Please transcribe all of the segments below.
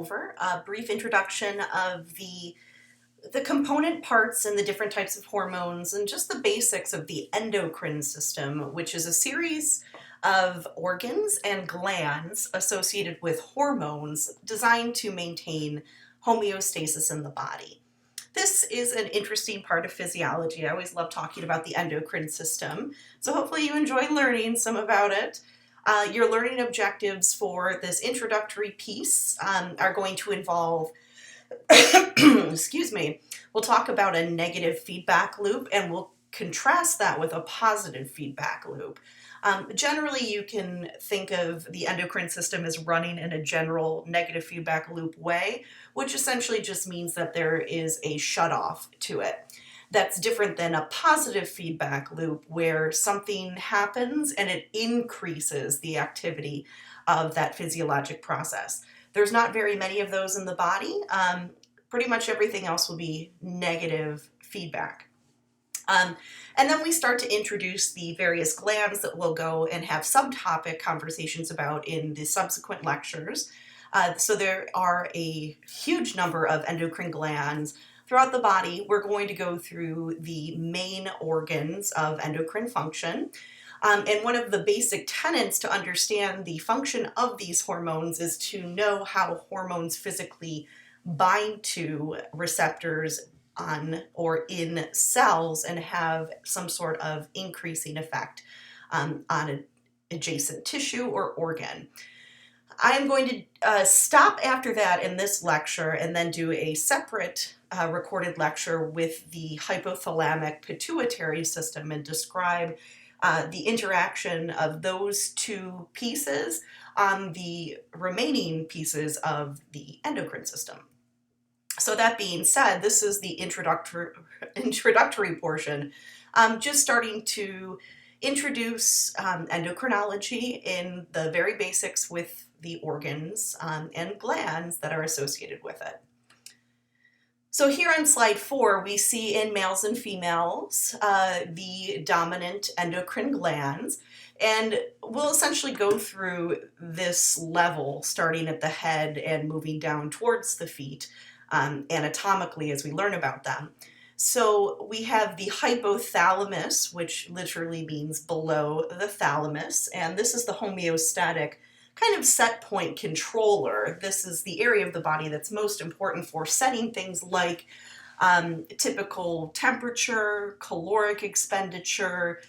over a brief introduction of the component parts and the different types of hormones and just the basics of the endocrine system, which is a series of organs and glands associated with hormones designed to maintain homeostasis in the body. This is an interesting part of physiology. I always love talking about the endocrine system, so hopefully you enjoy learning some about it. Your learning objectives for this introductory piece are going to involve excuse me, we'll talk about a negative feedback loop and we'll contrast that with a positive feedback loop. Generally, you can think of the endocrine system as running in a general negative feedback loop way, which essentially just means that there is a shutoff to it. That's different than a positive feedback loop where something happens and it increases the activity of that physiologic process. There's not very many of those in the body. Pretty much everything else will be negative feedback. And then we start to introduce the various glands that we'll go and have subtopic conversations about in the subsequent lectures. So there are a huge number of endocrine glands throughout the body. We're going to go through the main organs of endocrine function. And one of the basic tenets to understand the function of these hormones is to know how hormones physically bind to receptors on or in cells and have some sort of increasing effect on an adjacent tissue or organ. I'm going to stop after that in this lecture and then do a separate recorded lecture with the hypothalamic pituitary system and describe the interaction of those two pieces on the remaining pieces of the endocrine system. So that being said, this is the introductory portion. Just starting to introduce endocrinology in the very basics with the organs and glands that are associated with it. So here on slide 4, we see in males and females the dominant endocrine glands, and we'll essentially go through this level starting at the head and moving down towards the feet anatomically as we learn about them. So we have the hypothalamus, which literally means below the thalamus, and this is the homeostatic kind of set point controller. This is the area of the body that's most important for setting things like typical temperature, caloric expenditure,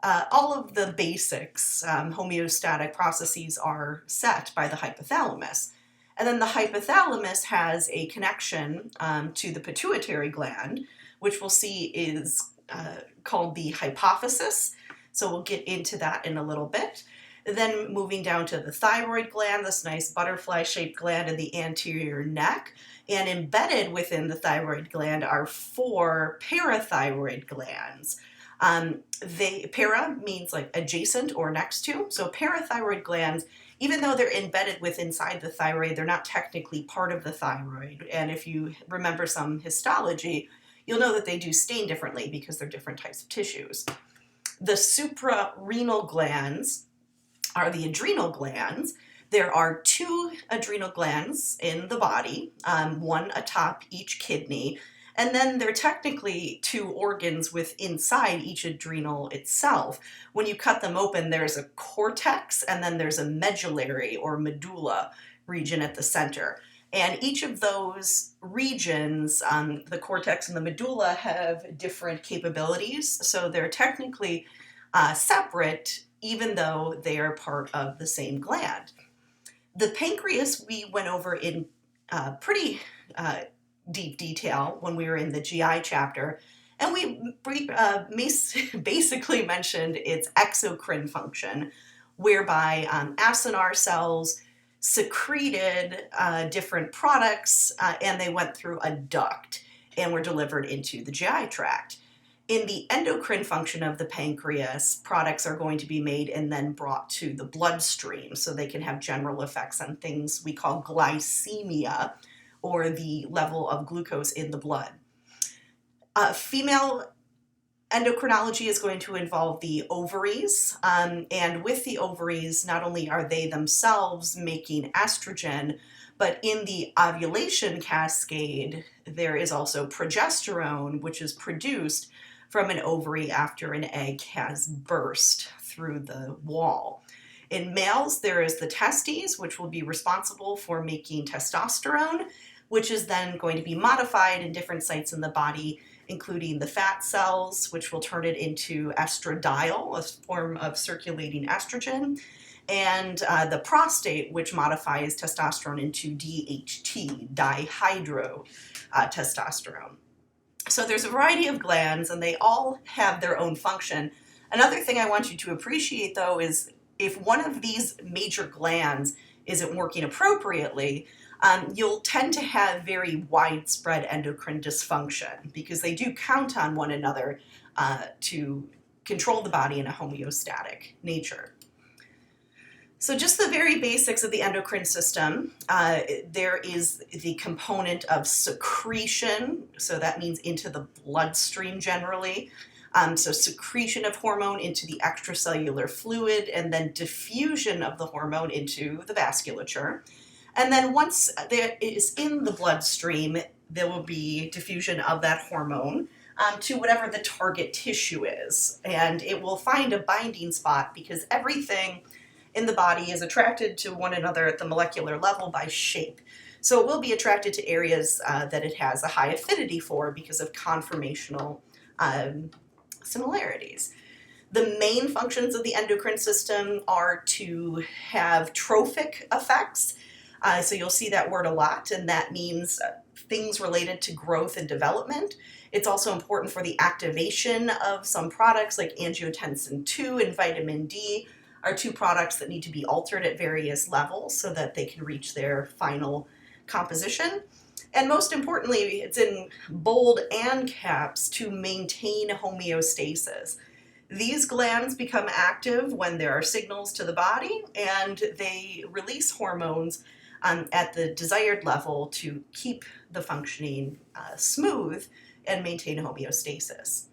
all of the basics. Homeostatic processes are set by the hypothalamus. And then the hypothalamus has a connection to the pituitary gland, which we'll see is called the hypophysis. So we'll get into that in a little bit. Then moving down to the thyroid gland, this nice butterfly-shaped gland in the anterior neck. And embedded within the thyroid gland are 4 parathyroid glands. Para means like adjacent or next to. So parathyroid glands, even though they're embedded inside the thyroid, they're not technically part of the thyroid. And if you remember some histology, you'll know that they do stain differently because they're different types of tissues. The suprarenal glands are the adrenal glands. There are 2 adrenal glands in the body, one atop each kidney, and then there are technically 2 organs inside each adrenal itself. When you cut them open, there's a cortex, and then there's a medullary or medulla region at the center. And each of those regions, the cortex and the medulla, have different capabilities, so they're technically separate, even though they are part of the same gland. The pancreas we went over in pretty deep detail when we were in the GI chapter, and we basically mentioned its exocrine function, whereby acinar cells secreted different products and they went through a duct and were delivered into the GI tract. In the endocrine function of the pancreas, products are going to be made and then brought to the bloodstream so they can have general effects on things we call glycemia, or the level of glucose in the blood. Female endocrinology is going to involve the ovaries, and with the ovaries, not only are they themselves making estrogen, But in the ovulation cascade, there is also progesterone, which is produced from an ovary after an egg has burst through the wall. In males, there is the testes, which will be responsible for making testosterone, which is then going to be modified in different sites in the body, including the fat cells, which will turn it into estradiol, a form of circulating estrogen, and the prostate, which modifies testosterone into DHT, dihydrotestosterone. So there's a variety of glands, and they all have their own function. Another thing I want you to appreciate, though, is if one of these major glands isn't working appropriately, you'll tend to have very widespread endocrine dysfunction because they do count on one another to control the body in a homeostatic nature. So just the very basics of the endocrine system, there is the component of secretion, so that means into the bloodstream generally. So secretion of hormone into the extracellular fluid, and then diffusion of the hormone into the vasculature. And then once it is in the bloodstream, there will be diffusion of that hormone to whatever the target tissue is. And it will find a binding spot because everything in the body is attracted to one another at the molecular level by shape. So it will be attracted to areas that it has a high affinity for because of conformational similarities. The main functions of the endocrine system are to have trophic effects. So you'll see that word a lot, and that means things related to growth and development. It's also important for the activation of some products like angiotensin 2 and vitamin D are two products that need to be altered at various levels so that they can reach their final composition. And most importantly, it's in bold and caps to maintain homeostasis. These glands become active when there are signals to the body, and they release hormones at the desired level to keep the functioning smooth and maintain homeostasis.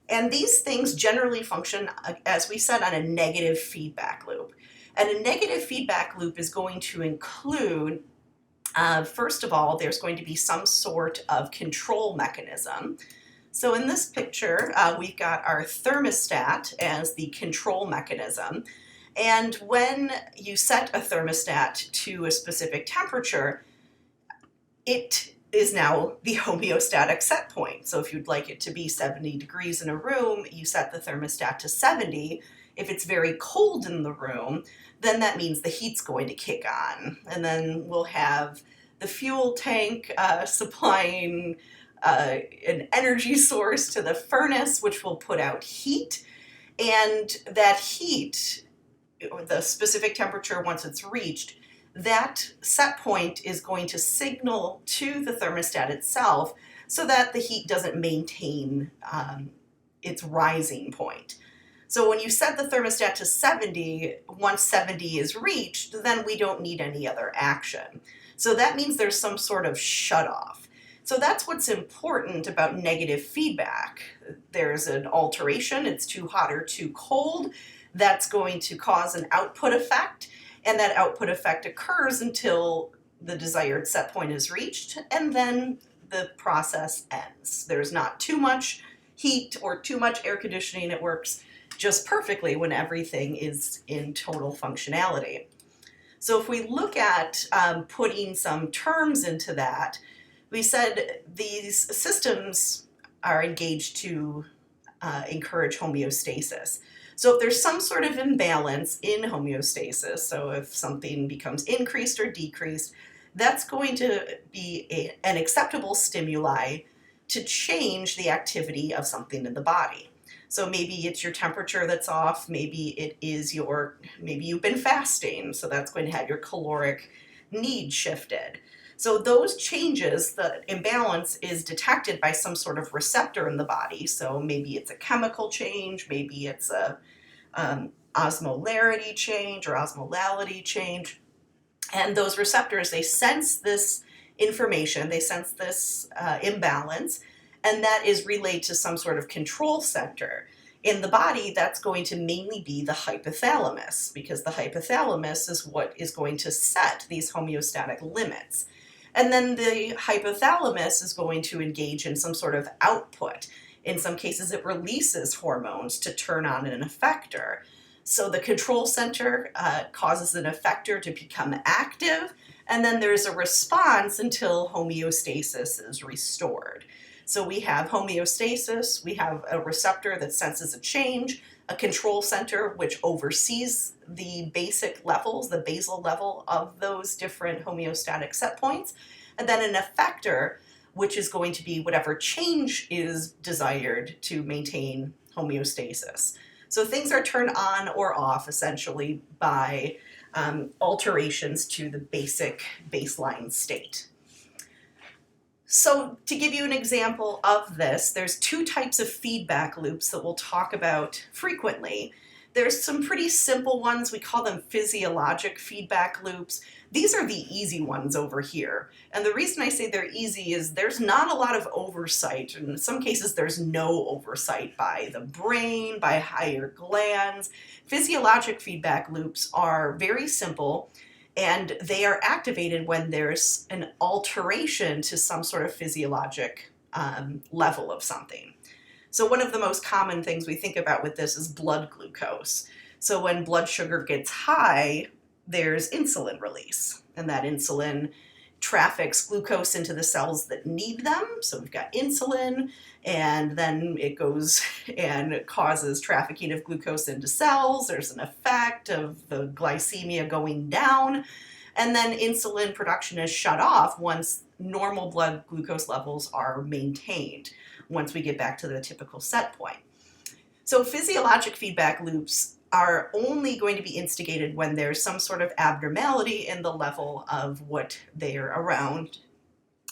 And these things generally function, as we said, on a negative feedback loop. And a negative feedback loop is going to include, first of all, there's going to be some sort of control mechanism. So in this picture, we've got our thermostat as the control mechanism. And when you set a thermostat to a specific temperature, it is now the homeostatic set point. So if you'd like it to be 70 degrees in a room, you set the thermostat to 70. If it's very cold in the room, then that means the heat's going to kick on. And then we'll have the fuel tank supplying an energy source to the furnace, which will put out heat. And that heat, the specific temperature once it's reached, that set point is going to signal to the thermostat itself so that the heat doesn't maintain its rising point. So when you set the thermostat to 70, once 70 is reached, then we don't need any other action. So that means there's some sort of shut-off. So that's what's important about negative feedback. There's an alteration, it's too hot or too cold. That's going to cause an output effect, and that output effect occurs until the desired set point is reached, and then the process ends. There's not too much heat or too much air conditioning. It works just perfectly when everything is in total functionality. So if we look at putting some terms into that, we said these systems are engaged to encourage homeostasis. So if there's some sort of imbalance in homeostasis, so if something becomes increased or decreased, that's going to be an acceptable stimuli to change the activity of something in the body. So maybe it's your temperature that's off, maybe it is maybe you've been fasting, so that's going to have your caloric need shifted. So those changes, the imbalance is detected by some sort of receptor in the body. So maybe it's a chemical change, maybe it's a osmolarity change or osmolality change. And those receptors, they sense this information, they sense this imbalance, and that is relayed to some sort of control center. In the body, that's going to mainly be the hypothalamus, because the hypothalamus is what is going to set these homeostatic limits. And then the hypothalamus is going to engage in some sort of output. In some cases, it releases hormones to turn on an effector. So the control center causes an effector to become active, and then there's a response until homeostasis is restored. So we have homeostasis, we have a receptor that senses a change, a control center which oversees the basic levels, the basal level of those different homeostatic set points, and then an effector which is going to be whatever change is desired to maintain homeostasis. So things are turned on or off essentially by alterations to the basic baseline state. So to give you an example of this, there's two types of feedback loops that we'll talk about frequently. There's some pretty simple ones, we call them physiologic feedback loops. These are the easy ones over here. And the reason I say they're easy is there's not a lot of oversight. In some cases, there's no oversight by the brain, by higher glands. Physiologic feedback loops are very simple, and they are activated when there's an alteration to some sort of physiologic level of something. So one of the most common things we think about with this is blood glucose. So when blood sugar gets high, there's insulin release, and that insulin traffics glucose into the cells that need them. So we've got insulin, and then it goes and causes trafficking of glucose into cells. There's an effect of the glycemia going down, and then insulin production is shut off once normal blood glucose levels are maintained, once we get back to the typical set point. So physiologic feedback loops are only going to be instigated when there's some sort of abnormality in the level of what they're around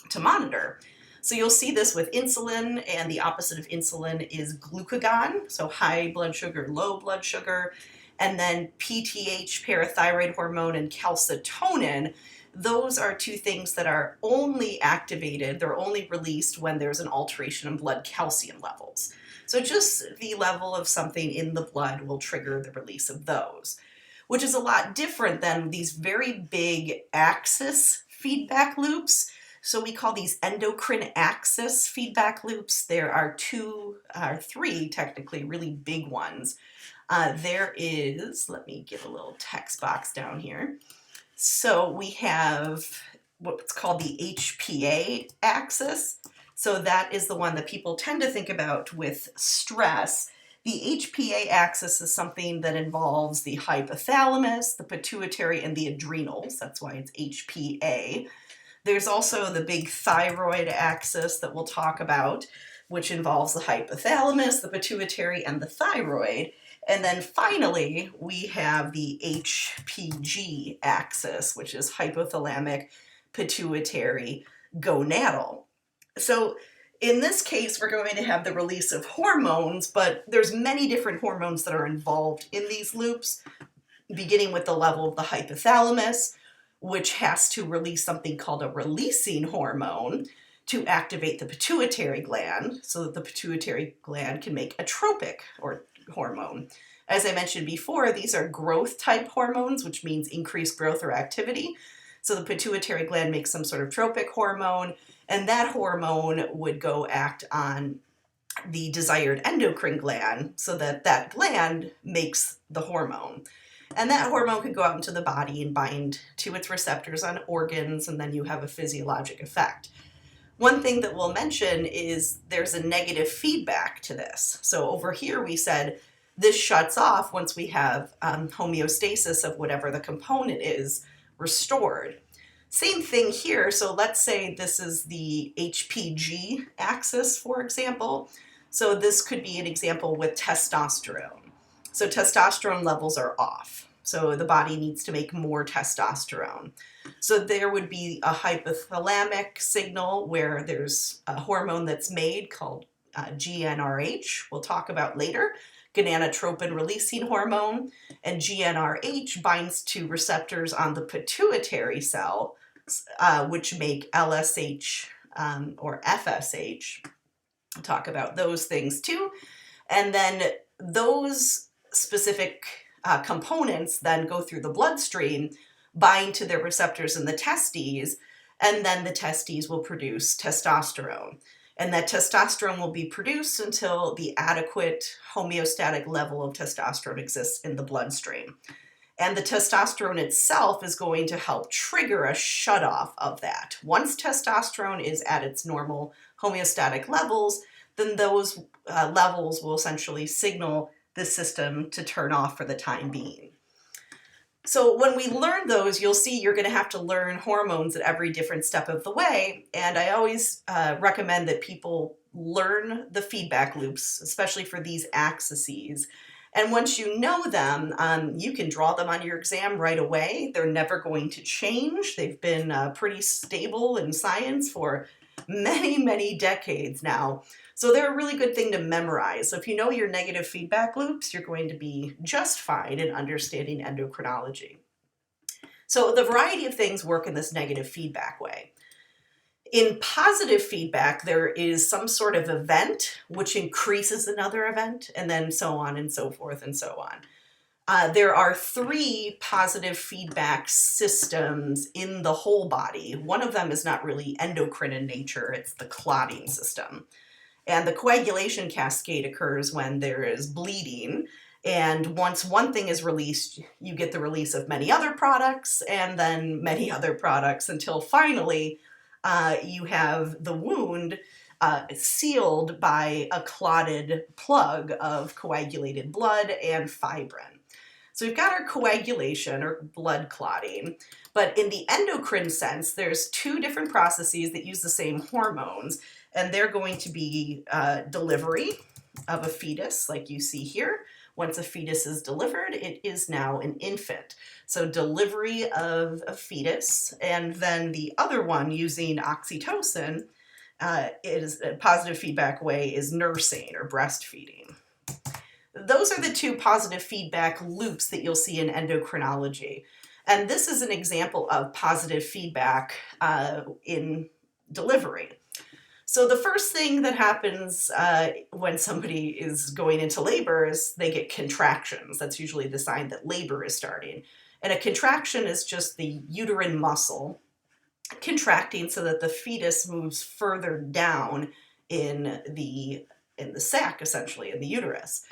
to monitor. So you'll see this with insulin, and the opposite of insulin is glucagon, so high blood sugar, low blood sugar, and then PTH, parathyroid hormone, and calcitonin. Those are two things that are only activated, they're only released when there's an alteration in blood calcium levels. So just the level of something in the blood will trigger the release of those, which is a lot different than these very big axis feedback loops. So we call these endocrine axis feedback loops. There are three technically really big ones. There is, let me get a little text box down here. So we have what's called the HPA axis. So that is the one that people tend to think about with stress. The HPA axis is something that involves the hypothalamus, the pituitary, and the adrenals. That's why it's HPA. There's also the big thyroid axis that we'll talk about, which involves the hypothalamus, the pituitary, and the thyroid. And then finally, we have the HPG axis, which is hypothalamic, pituitary, gonadal. So in this case, we're going to have the release of hormones, but there's many different hormones that are involved in these loops, beginning with the level of the hypothalamus, which has to release something called a releasing hormone to activate the pituitary gland so that the pituitary gland can make a tropic or hormone. As I mentioned before, these are growth type hormones, which means increased growth or activity. So the pituitary gland makes some sort of tropic hormone, and that hormone would go act on the desired endocrine gland so that that gland makes the hormone. And that hormone could go out into the body and bind to its receptors on organs, and then you have a physiologic effect. One thing that we'll mention is there's a negative feedback to this. So over here we said this shuts off once we have homeostasis of whatever the component is restored. Same thing here. So let's say this is the HPG axis, for example. So this could be an example with testosterone. So testosterone levels are off. So the body needs to make more testosterone. So there would be a hypothalamic signal where there's a hormone that's made called GnRH, we'll talk about later, gonadotropin releasing hormone, and GnRH binds to receptors on the pituitary cell, which make LSH or FSH. We'll talk about those things too. And then those specific components then go through the bloodstream, bind to their receptors in the testes, and then the testes will produce testosterone. And that testosterone will be produced until the adequate homeostatic level of testosterone exists in the bloodstream. And the testosterone itself is going to help trigger a shutoff of that. Once testosterone is at its normal homeostatic levels, then those levels will essentially signal the system to turn off for the time being. So when we learn those, you'll see you're going to have to learn hormones at every different step of the way. And I always recommend that people learn the feedback loops, especially for these axes. And once you know them, you can draw them on your exam right away. They're never going to change. They've been pretty stable in science for many, many decades now. So they're a really good thing to memorize. So if you know your negative feedback loops, you're going to be just fine in understanding endocrinology. So the variety of things work in this negative feedback way. In positive feedback, there is some sort of event which increases another event, and then so on and so forth and so on. There are 3 positive feedback systems in the whole body. One of them is not really endocrine in nature, it's the clotting system. And the coagulation cascade occurs when there is bleeding. And once one thing is released, you get the release of many other products and then many other products until finally you have the wound sealed by a clotted plug of coagulated blood and fibrin. So we've got our coagulation or blood clotting, but in the endocrine sense, there's 2 different processes that use the same hormones, and they're going to be delivery of a fetus, like you see here. Once a fetus is delivered, it is now an infant. So delivery of a fetus, and then the other one using oxytocin is a positive feedback way is nursing or breastfeeding. Those are the 2 positive feedback loops that you'll see in endocrinology. And this is an example of positive feedback in delivery. So the first thing that happens when somebody is going into labor is they get contractions. That's usually the sign that labor is starting. And a contraction is just the uterine muscle contracting so that the fetus moves further down in the sac, essentially, in the uterus.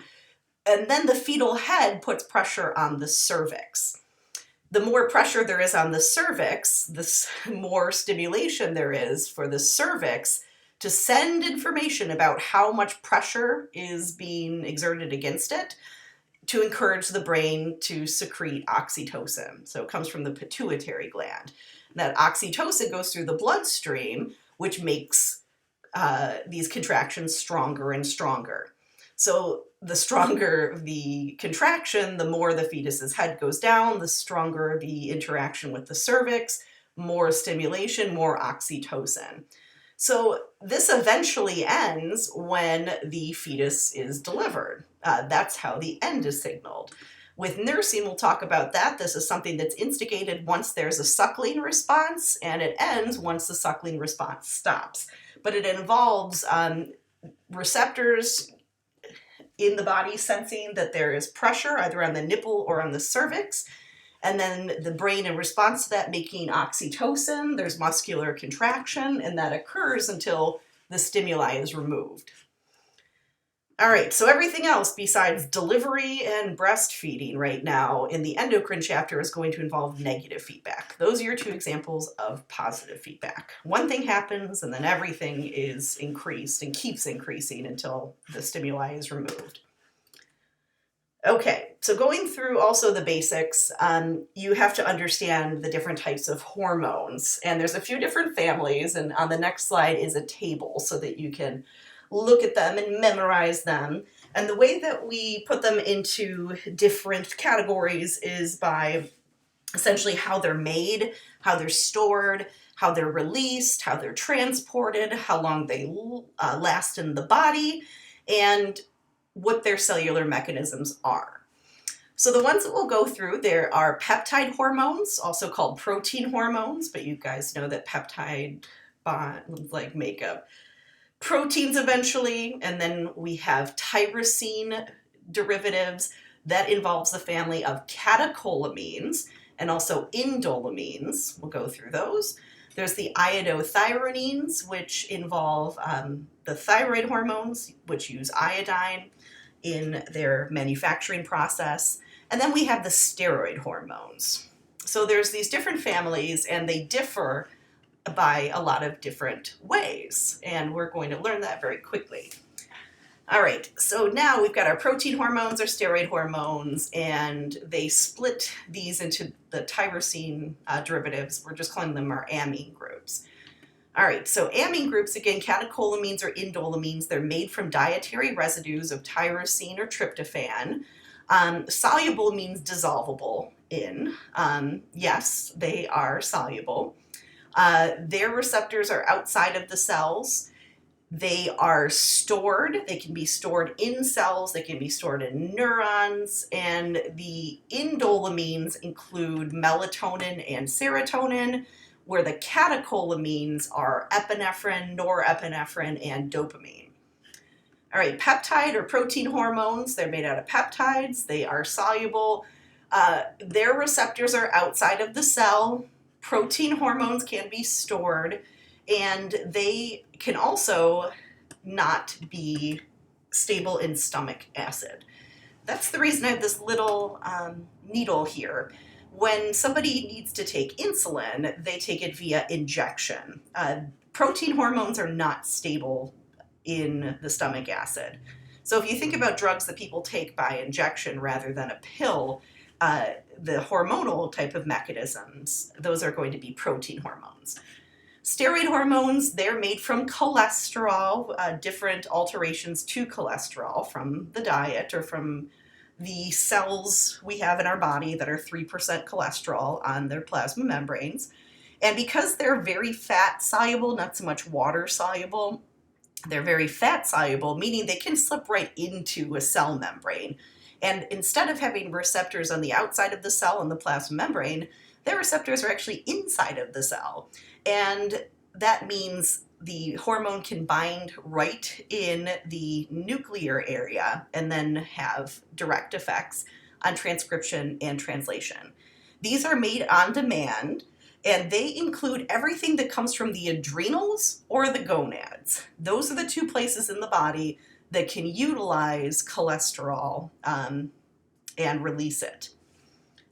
And then the fetal head puts pressure on the cervix. The more pressure there is on the cervix, the more stimulation there is for the cervix to send information about how much pressure is being exerted against it to encourage the brain to secrete oxytocin. So it comes from the pituitary gland. That oxytocin goes through the bloodstream, which makes these contractions stronger and stronger. So the stronger the contraction, the more the fetus's head goes down, the stronger the interaction with the cervix, more stimulation, more oxytocin. So this eventually ends when the fetus is delivered. That's how the end is signaled. With nursing, we'll talk about that. This is something that's instigated once there's a suckling response, and it ends once the suckling response stops. But it involves receptors in the body sensing that there is pressure either on the nipple or on the cervix, and then the brain in response to that making oxytocin. There's muscular contraction, and that occurs until the stimuli is removed. All right, so everything else besides delivery and breastfeeding right now in the endocrine chapter is going to involve negative feedback. Those are your 2 examples of positive feedback. One thing happens and then everything is increased and keeps increasing until the stimuli is removed. Okay, so going through also the basics, you have to understand the different types of hormones. And there's a few different families, and on the next slide is a table so that you can look at them and memorize them. And the way that we put them into different categories is by essentially how they're made, how they're stored, how they're released, how they're transported, how long they last in the body, and what their cellular mechanisms are. So the ones that we'll go through, there are peptide hormones, also called protein hormones, but you guys know that peptide bonds make up proteins eventually. And then we have tyrosine derivatives. That involves the family of catecholamines and also indolamines. We'll go through those. There's the iodothyronines, which involve the thyroid hormones, which use iodine in their manufacturing process. And then we have the steroid hormones. So there's these different families, and they differ by a lot of different ways. And we're going to learn that very quickly. All right, so now we've got our protein hormones, our steroid hormones, and they split these into the tyrosine derivatives. We're just calling them our amine groups. All right, so amine groups, again, catecholamines or indolamines, they're made from dietary residues of tyrosine or tryptophan. Soluble means dissolvable in. Yes, they are soluble. Their receptors are outside of the cells. They are stored. They can be stored in cells. They can be stored in neurons. And the indolamines include melatonin and serotonin, where the catecholamines are epinephrine, norepinephrine, and dopamine. All right, peptide or protein hormones, they're made out of peptides. They are soluble. Their receptors are outside of the cell. Protein hormones can be stored, and they can also not be stable in stomach acid. That's the reason I have this little needle here. When somebody needs to take insulin, they take it via injection. Protein hormones are not stable in the stomach acid. So if you think about drugs that people take by injection rather than a pill, the hormonal type of mechanisms, those are going to be protein hormones. Steroid hormones, they're made from cholesterol, different alterations to cholesterol from the diet or from the cells we have in our body that are 3% cholesterol on their plasma membranes. And because they're very fat soluble, not so much water soluble, they're very fat soluble, meaning they can slip right into a cell membrane. And instead of having receptors on the outside of the cell and the plasma membrane, their receptors are actually inside of the cell. And that means the hormone can bind right in the nuclear area and then have direct effects on transcription and translation. These are made on demand, and they include everything that comes from the adrenals or the gonads. Those are the two places in the body that can utilize cholesterol and release it.